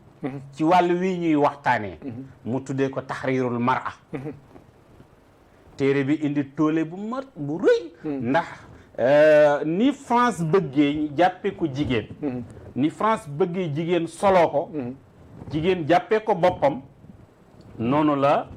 ci wàllu wi ñuy waxtaanee mu tuddee ko Tahrirul Mar'a téere bi indi toole bu rëy ndax ni France bëggee ñu jàppee ko jigéen ni France bëggee jigéen soloo ko jigéen jàppee ko boppam noonu la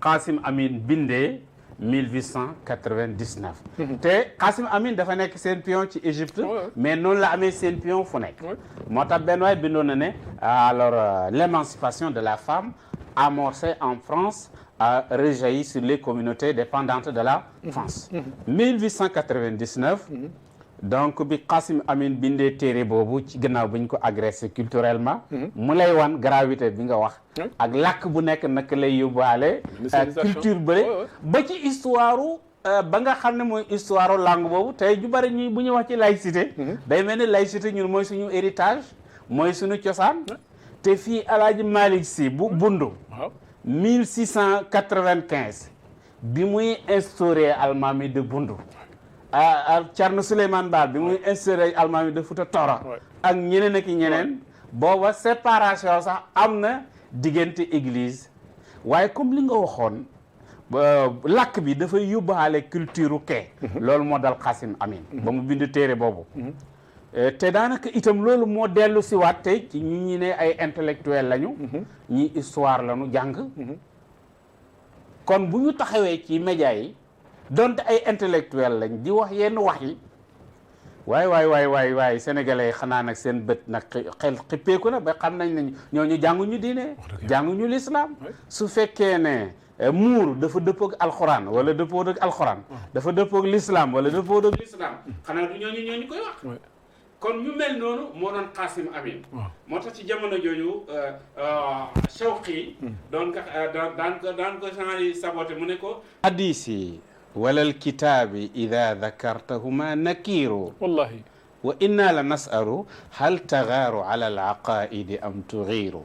Qasim Amin bindee 1899 te Qasim Amin dafa nekk seen pion ci Égypte mais noonu la amee seen pion fu nekk moo tax benn waay bindoon na ne alors l'émancipation de la femme amorcée en France a réjailli sur les communautés dépendantes de la France 1899 donc bi Qasim Amin bindee téere boobu ci gannaaw bi ñu ko agressé culturellement mu lay wan gravité bi nga wax ak làkk bu nekk naka lay yóbbaale culture bële ba ci histoire ba nga xam ne mooy histoire langue boobu tey ju bari ñi bu ñu wax ci laïcité day mel ni laïcité ñun mooy suñu héritage mooy suñu cosaan te fii Alaaji Malick Sy bu bundu 1695 bi muy instauré almaami de bundu Thierno Souleymane Baal bi muy instauré almaami de Fouta Toro ak ñeneen ak ñeneen booba séparation sax am na diggante église waaye comme li nga waxoon làkk bi dafay yóbbaale culture kee loolu moo dal Qasim Amin ba mu bind téere boobu te daanaka itam loolu moo dellu si waat tey ci ñi ne ay intellectuel lañu ñi histoire lañu jàng kon bu ñu taxawee ci média yi donte ay intellectuel lañ di wax yenn wax yi waay sénégalais xanaa nag seen bët nag xel xippeeku na ba xam nañ ne ñooñu jànguñu diine jànguñu l'islam su fekkee ne muur dafa dëppoog alxuraan wala dëppoog ak alxuraan dafa dëppoog l'islam wala dëppoog ak l'islam xanaa du ñooñu koy wax kon ñu mel noonu moo doon Qasim Amin moo tax ci jamono jooju Shawqi daan ko genre saboté mu ne ko hadisi walal kitaabi ida dakartahuma nakiiru wallahi wa inna la nasalu hal tagaaru ala al aqaidi am tugiiru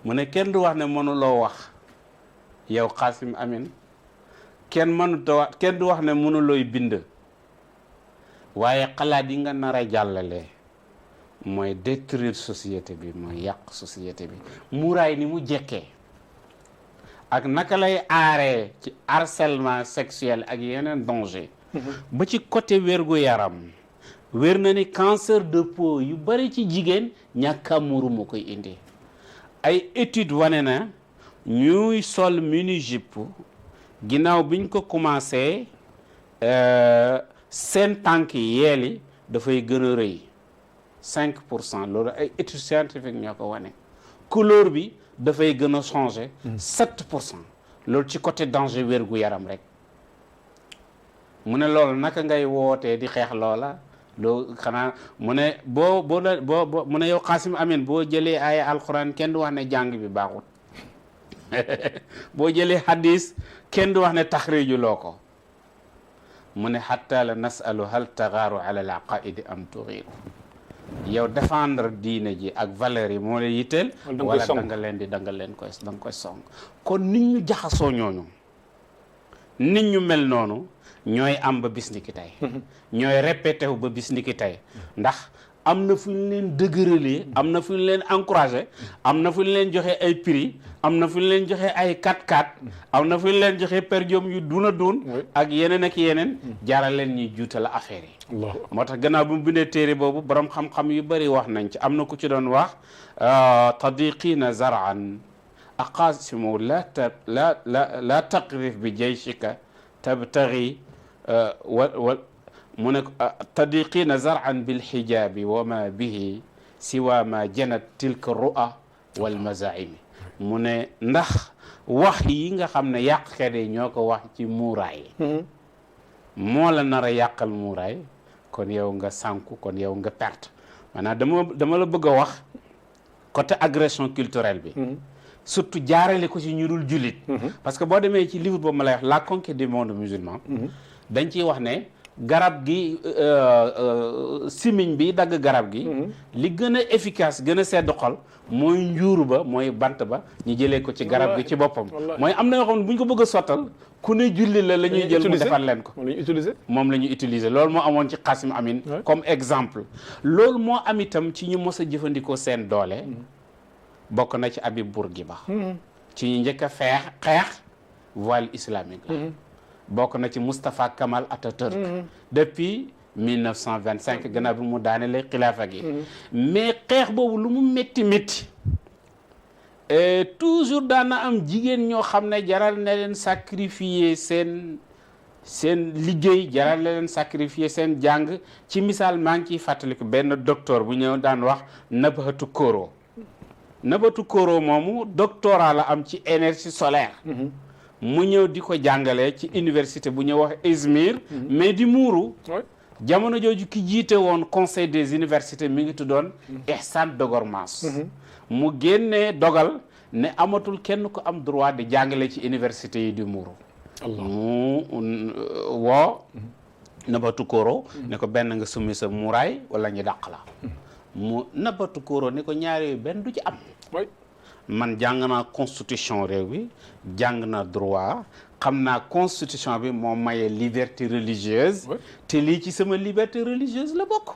mu ne kenn du wax ne mënuloo wax yow Qasim Amin kenn du wax ne mënulooy bind waaye xalaat yi nga nar a jàllale mooy détruire société bi mooy yàq société bi muuraay ni mu jekkee ak naka lay aaree ci harcèlement sexuel ak yeneen danger ba ci côté wérgu yaram wér na ni cancer de peau yu bari ci jigéen ñàkk a muuru moo koy indi ay étude wane na ñuy sol mini-jupe ginnaaw biñ ko commencé seen tànk yeeli dafay gën a rëy 5% loolu ay études scientifiques ñoo ko wane couleur bi dafay gën a changé 7% loolu ci côté danger wérgu yaram rek mu ne loolu naka ngay wootee di xeex loola loo xanaa mu ne boo mu ne yow Qasim Amin boo jëlee ay alxuraan kenn du wax ne jàng bi baaxut boo jëlee hadis kenn du wax ne taxriju loo ko mu ne hatta la nasalu hal tagaaru ala al aqaidi am tugiru yow défendre diine ji ak valeurs yi moo lay yitteel wala da nga leen koy song kon nit ñu jaxasoo ñooñu nit ñu mel noonu ñooy am ba bis ni ki tey ñooy répété wu ba bis ni ki tey ndax am na fu ñu leen dëgëralee am na fu ñu leen encouragé am na fu ñu leen joxe ay prix am na fu ñu leen joxe ay 4x4 am na fu ñu leen joxe per diem yu duna dun ak yeneen ak yeneen jaral leen ñuy juutal affaire yi moo tax gannaaw bu mu bindee téere boobu borom xam-xam yu bëri wax nañ ci am na ku ci doon wax tadiqina zar'an aqasimu la taqrif bi jayshika tabtaghi mu ne tadiqina zar'an bil hijabi wa ma bihi siwa ma janat tilka ru'a wal mazaimi mu ne ndax wax yi nga xam ne yàqkat yi ñoo ko wax ci muuraay moo la nar a yàqal muuraay kon yow nga sànku kon yow nga perte maanaam dama la bëgg a wax côté agression culturelle bi surtout jaarale ko ci ñu dul jullit parce que boo demee ci livre boobu ma lay wax la conquête du monde musulman dañ ciy wax ne garab gi simiñ bi dagg garab gi li gën a efficace gën a sedd xol mooy njuur ba mooy bant ba ñu jëlee ko ci garab gi ci boppam mooy am na yoo xam ne bu ñu ko bëgg a sottal ku ne julli la ñuy jël mu defal leen ko moom la ñuy utiliser loolu moo amoon ci Qasim Amin comme exemple loolu moo am itam ci ñu mos a jëfandikoo seen doole bokk na ci Habib Bourguiba ci ñu njëkk a xeex voile islamique la bokk na ci Moustapha Kamal Atatürk depuis 1925 gannaaw bi mu daanele xilaafa gi mais xeex boobu lu mu métti métti toujours daana am jigéen ñoo xam ne jaral na leen sacrifier seen liggéey jaral na leen sacrifier seen jàng ci misaal maa ngi ciy fàttaliku benn docteur bu ñëw daan wax Nabhatu Koro moomu doctorat la am ci énergie solaire mu ñëw di ko jàngale ci université bu ñëw wax Izmir mais di muuru jamono jooju ki jiite woon conseil des universités mi ngi tuddoon Ihsan Dogormas mu génnee dogal ne amatul kenn ku am droit di jàngale ci université yi di muuru mu woo Nabhatu Koro ne ko benn nga summi sa muuraay wala ñu dàq la mu Nabhatu Koro ne ko ñaar yooyu benn du ci am man jàng naa constitution réew bi jàng naa droit xam naa constitution bi moo maye liberté religieuse te lii ci sama liberté religieuse la bokk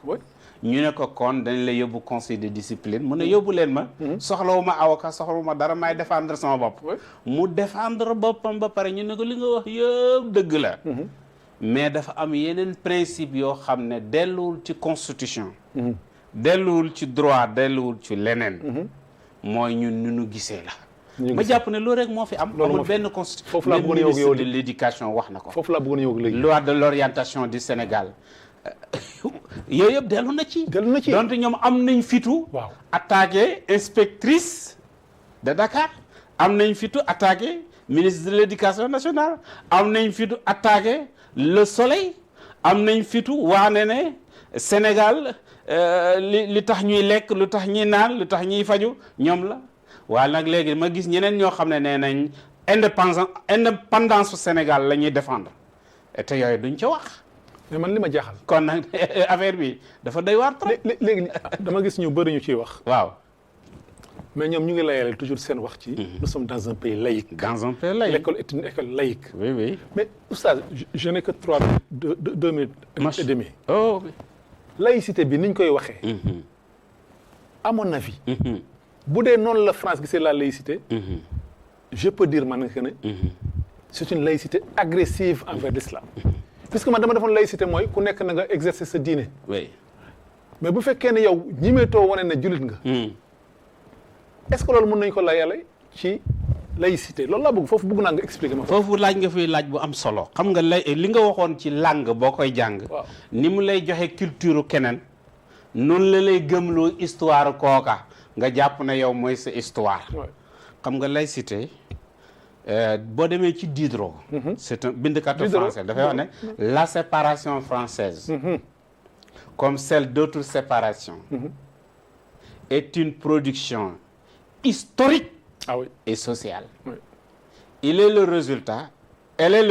ñu ne ko kon dañ la yóbbu conseil de discipline mu ne yóbbu leen ma soxlawuma avocat soxlawuma dara may défendre sama bopp mu défendre boppam ba pare ñu ne ko li nga wax yëpp dëgg la mais dafa am yeneen principe yoo xam ne delluwul ci constitution delluwul ci droit delluwul ci leneen mooy ñun ni ñu gisee la ma jàpp ne loolu rek moo fi am amul benn constitution foofu laa bëggoon yow ministre de l'éducation wax na ko foofu laa bëggoon yow léegi loi de l'orientation du Sénégal yooyu yëpp dellu na ci donte ñoom am nañ fitu attaqué inspectrice de Dakar am nañ fitu attaqué ministre de l'éducation nationale am nañ fitu attaqué Le Soleil am nañ fitu waane ne Sénégal li tax ñuy lekk lu tax ñuy naan lu tax ñuy faju ñoom la waaye nag léegi ma gis ñeneen ñoo xam ne nee nañ indépendance su Sénégal la ñuy défendre te yooyu duñ ca wax mais man li ma jaaxal kon nag affaire bi dafa doy waar trop léegi dama gis ñu bëri ñu ciy wax waaw mais ñoom ñu ngi layale toujours seen wax ci nous sommes dans un pays laïque l'école est une école laïque oui mais oustaz je n'ai que 2 minutes et demie laïcité bi ni ñu koy waxee à mon avis bu dee noonu la France gisee la laïcité je peux dire man que ne c'est une laïcité agressive envers l'islam puisque man dama defoon laïcité mooy ku nekk na nga exercer sa diine mais bu fekkee ne yow ñimeetoo wane ne jullit nga est-ce que loolu mën nañu ko layale ci laïcité loolu laa bëgg foofu bëgg naa nga expliquer ma foofu laaj nga fi laaj bu am solo xam nga li nga waxoon ci langue boo koy jàng ni mu lay joxe culture keneen noonu la lay gëmloo histoire kooka nga jàpp ne yow mooy sa histoire xam nga laïcité boo demee ci Diderot c'est un bindkat français dafay wax ne la séparation française comme celle d'autres séparations est une production historique et sociale. Elle est le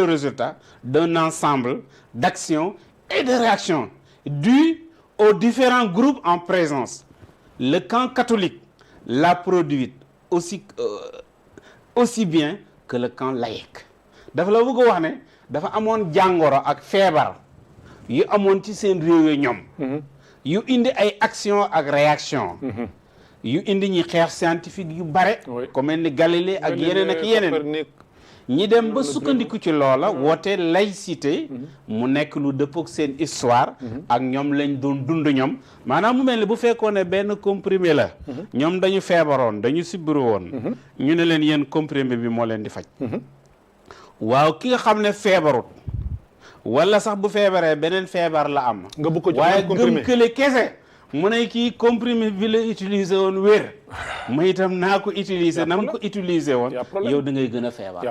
résultat d'un ensemble d'actions et de réactions dues aux différents groupes en présence. Le camp catholique l'a produite aussi bien que le camp laïque. dafa la bëgg a wax ne dafa amoon jàngoro ak feebar yu amoon ci seen réew yi ñoom yu indi ay action ak réaction yu indi ñi xeex scientifique yu bare comme mel ni Galilée ak yeneen ak yeneen ñi dem ba sukkandiku ci loola woote laïcité mu nekk lu dëppook seen histoire ak ñoom lañ doon dund ñoom maanaam mu mel ni bu fekkoon ne benn comprimé la ñoom dañu feebaroon dañu sibiru woon ñu ne leen yéen comprimé bi moo leen di faj waaw ki nga xam ne feebarut wala sax bu feebaree beneen feebar la am waaye gëm kële kese mu ne kii comprimé bi la utiliser woon wér ma itam naa ko utiliser nam ko utiliser woon yow da ngay gën a feebar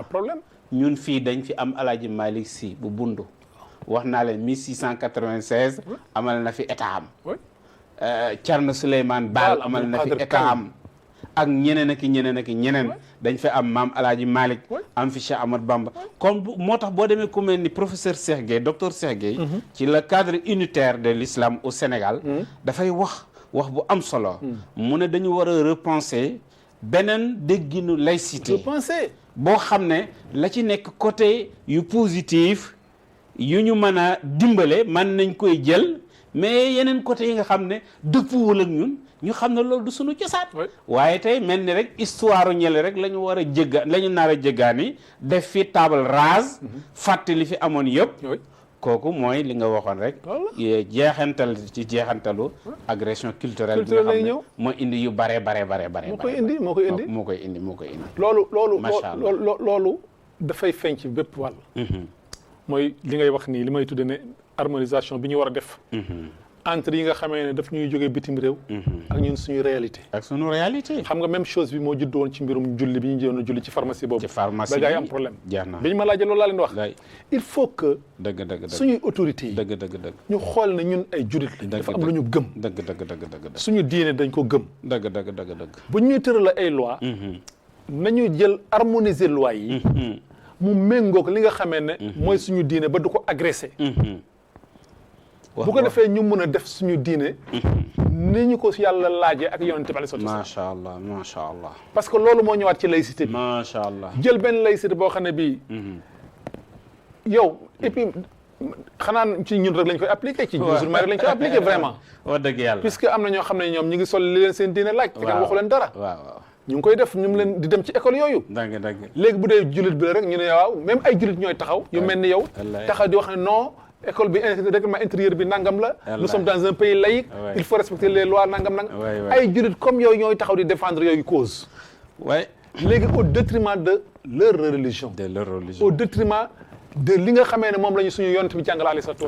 ñun fii dañ fi am Alaaji Malick Sy bu bundu wax naa leen 1696 amal na fi état am Thierno Souleymane Baal amal na fi état am ak ñeneen ak ñeneen dañ fa am maam Alaaji Malick am fi Cheikh Ahmad Bamba comme moo tax boo demee ku mel ni professeur Cheikh Gueye docteur Cheikh Gueye ci le cadre unitaire de l'islam au Sénégal dafay wax bu am solo mu ne dañu war a repenser beneen dégginu laïcité boo xam ne la ci nekk côté yu positif yu ñu mën a dimbale mën nañ koy jël mais yeneen côté yi nga xam ne dëppuwul ak ñun ñu xam ne loolu du suñu cosaan waaye tey mel ni rek histoire ñële rek la ñu war a jégga la ñu nar a jéggaani def fi table rase fàtte li fi amoon yëpp kooku mooy li nga waxoon rek jeexantalu agression culturelle bi nga xam ne moo indi yu bare moo koy indi loolu dafay feeñ ci bépp wàll mooy li ngay wax nii li may tudde ne harmonisation bi ñu war a def entre yi nga xamee ne daf ñuy jógee bitim réew ak ñun suñu réalité xam nga même chose bi moo judd woon ci mbirum julli bi ñu jëwoon julli ci pharmacie boobu ba gars yi am problème bi ñu ma laajee loolu laa leen wax il faut que suñuy autorités yi ñu xool ne ñun ay jullit lañ dafa am lu ñu gëm suñu diine dañ ko gëm bu ñuy tëral ay loi nañu jël harmoniser loi yi mu méngoog li nga xamee ne mooy suñu diine ba du ko agressé bu ko defee ñu mën a def suñu diine ni ñu ko yàlla laajee ak yonent bi alayhi salaam macha allah parce que loolu moo ñëwaat ci laïcité bi macha allah jël benn laïcité boo xam ne bii yow et puis xanaa ci ñun rek lañ koy appliqué ci musulman rek lañ koy appliqué vraiment wax dëgg yàlla puisque am na ñoo xam ne ñoom ñi ngi sol li leen seen diine laaj te kenn waxu leen dara ñu ngi koy def ñu leen di dem ci école yooyu léegi bu dee jullit bi la rek ñu ne waaw même ay jullit ñooy taxaw yu mel ni yow taxaw di wax ne non école bi règlement intérieur bi nangam la nous sommes dans un pays laïque il faut respecter les lois nangam ay jullit comme yooyu ñooy taxaw di défendre yooyu cause léegi au détriment de leur religion au détriment de li nga xamee ne moom la ñu suñu yonent bi jàngal alayhi salaatu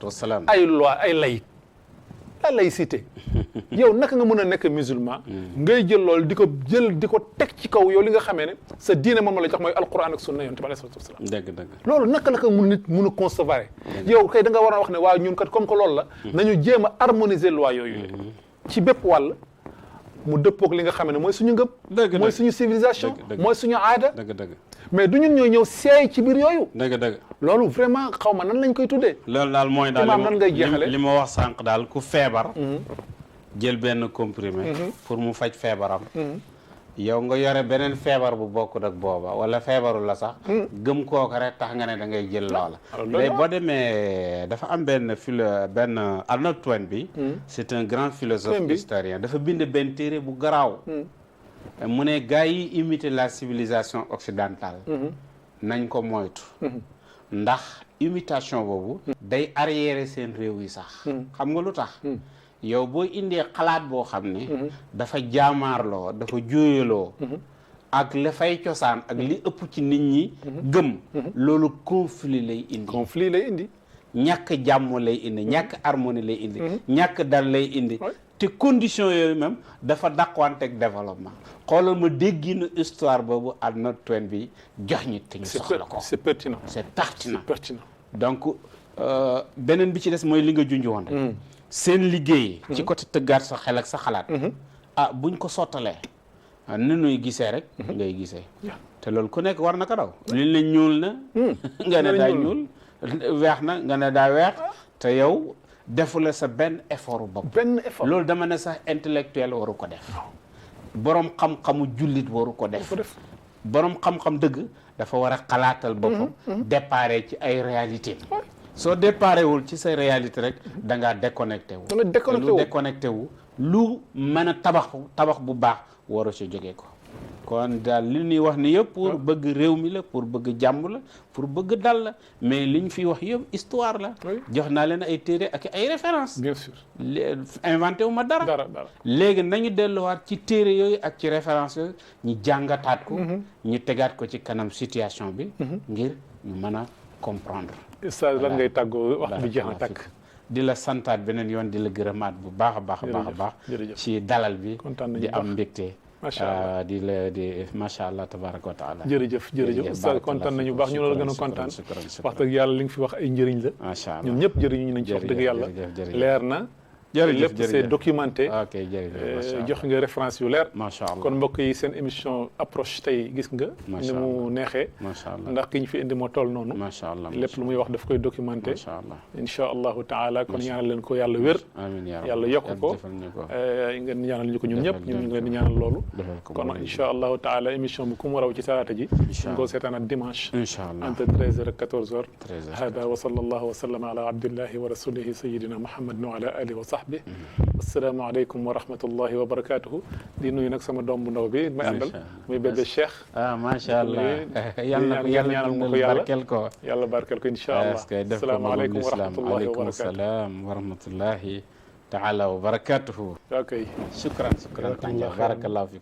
wasalaam ay loi ay laïque la laïcité yow naka nga mën a nekk musulman ngay jël loolu di ko teg ci kaw yow li nga xamee ne sa diine moom la jox mooy alquran ak sunna yonent bi alayhi salaatu wasalaam loolu naka la ko nit mën a concevoir yow kay da nga war a wax ne waaw ñun kat comme que loolu la nañu jéem a harmoniser loi yooyu ci bépp wàll mu dëppoog li nga xamee ne mooy suñu ngëm mooy suñu civilisation mooy suñu aada mais du ñun ñooy ñëw seey ci biir yooyu loolu vraiment xaw ma nan lañ koy tuddee loolu daal mooy daal nan ngay jeexale li ma wax sànq daal ku feebar jël benn comprimé pour mu faj feebaram yow nga yore beneen feebar bu bokkut ak booba wala feebaru la sax gëm kooku rek tax nga ne da ngay jël loola mais boo demee dafa am benn Arnold Toynbee bi c'est un grand philosophe historien dafa bind benn téere bu garaaw mu ne gars yi imiter la civilisation occidentale nañ ko moytu ndax imitation boobu day arriérer seen réew yi sax xam nga lu tax yow boo indee xalaat boo xam ne dafa jaamaarloo dafa jooyaloo ak la fay cosaan ak li ëpp ci nit ñi gëm loolu conflit lay indi ñàkk jàmm lay indi ñàkk harmonie lay indi ñàkk dal lay indi te condition yooyu même dafa dàqwanteeg développement xoolal ma dégginu histoire boobu Arnold Toynbee bi jox ñi te ñu soxla ko c'est pertinent donc beneen bi ci des mooy li nga junj woon rek seen liggéey ci côté tëggaat sa xel ak sa xalaat buñ ko sottalee ni nuy gisee rek ngay gisee te loolu ku nekk war na ko daw liñ la ñuul na nga ne daa ñuul weex na nga ne daa weex te yow defula sa benn effort bopp loolu dama ne sax intellectuel waru ko def boroom xam-xamu jullit waru ko def boroom xam-xam dëgg dafa war a xalaatal boppam déparé ci ay réalité soo déparé wul ci sa réalité rek da ngaa déconnecté wu lu mën a tabax bu baax waru ci jógee ko kon daal li ñuy wax ni yëpp pour bëgg réew mi la pour bëgg jàmm la pour bëgg dal la mais li ñu fi wax yëpp histoire la jox naa leen ay téere ak ay référence bien sûr inventé wu ma dara léegi nañu delluwaat ci téere yooyu ak ci référence yooyu ñu jàngataat ko ñu tegaat ko ci kanam situation bi ngir ñu mën a comprendre ça lan ngay tàggoo wax bi jeex na tàkk di la santaat beneen yoon di la gërëmaat bu baax a baax ci dalal bi di am mbégte macha allah macha allah tabaraka wa taala jërëjëf oustaz kontaan nañu baax ñu la gën a kontaan wax dëgg yàlla li nga fi wax ay njëriñ la macha allah ñun ñëpp jëriñu nañ ci wax dëgg yàlla leer na jërëjëf lépp c'est documenté. ok jërëjëf jox nga référence yu leer. macha allah kon mbokk yi seen émission approche tey gis nga. ni mu neexee. macha allah ndax ki ñu fi indi moo toll noonu. macha allah lépp lu muy wax daf koy documenté. macha allah incha allahu taala kon ñaanal leen ko yàlla wér. amiin yaa yàlla yokk ko. ngeen ñaanal ñu ko ñun ñëpp ñun ñu ngi leen di ñaanal loolu. kon incha allahu taala émission bi ku mu raw ci talaata ji. incha allah seetaan ak dimanche. incha allah entre 13h ak 14h. 13h hada wa sallallahu wa sallama ala abdillahi wa rasulihi sayyidina muhammadin wa ala alihi wa sahbihi. assalaamu aleykum wa rahmatullahi wa barakatuhu. di nuyu nag sama doom bu ndaw bi may àndal muy bébé Cheikh. macha allah yàlla na ko yàlla barkeel ko. yàlla barkeel ko incha allah. assalaamu aleykum wa rahmatullahi wa barakatuhu. salaam wa rahmatullahi taala wa barakatuhu. ok shukran barakallahu fiik.